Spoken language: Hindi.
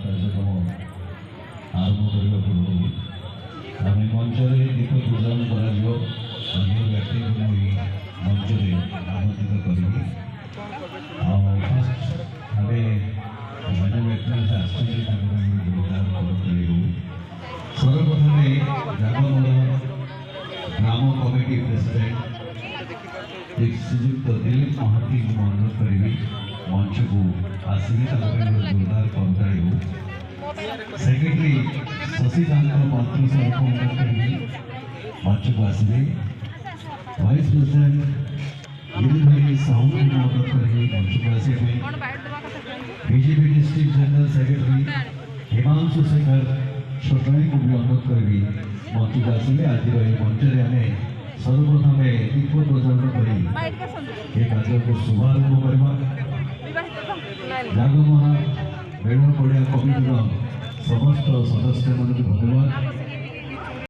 କାର୍ଯ୍ୟକ୍ରମ ଆରମ୍ଭ କରିବା ପୂର୍ବରୁ ଆମେ ମଞ୍ଚରେ ଦୀପ ପ୍ରଦାନ କରାଯିବ। ଅନ୍ୟ ବ୍ୟକ୍ତିଙ୍କୁ ମୁଁ ଏହି ମଞ୍ଚରେ ଆମନ୍ତ୍ରିତ କରିବି। ଆଉ ଫାଷ୍ଟ ଆମେ ଅନ୍ୟ ବ୍ୟକ୍ତିମାନେ ଆସିଛନ୍ତି ତାଙ୍କର ଯୋଗଦାନ କରିବୁ। ସର୍ବପ୍ରଥମେ ଜାଗମର ଗ୍ରାମ କମିଟି ପ୍ରେସିଡେଣ୍ଟ ଶ୍ରୀଯୁକ୍ତ ଦିଲ୍ଲୀପ ମହାନ୍ତିଙ୍କୁ ମୁଁ ଅନୁରୋଧ କରିବି ମଞ୍ଚକୁ ଆସିବେ, ତାଙ୍କ ପାଇଁ ଯୋରଦାର କରିପାରିବୁ। सेक्रेटरी शशिकांत मंत्री से अनुरोध करेंगे मंच को आसवे। वाइस प्रेसिडेंट गिरिधारी साहू को अनुरोध करेंगे मंच को आसवे। BJP district general secretary Himanshu Shekhar Chhotani को भी अनुरोध करेंगे मंच को आसवे। आज मंच में आम सर्वप्रथम दीप प्रज्वलन कर कार्य को शुभारंभ करवा। जागमरा मेड़ पड़िया कमिटर समस्त सदस्य मान धन्यवाद।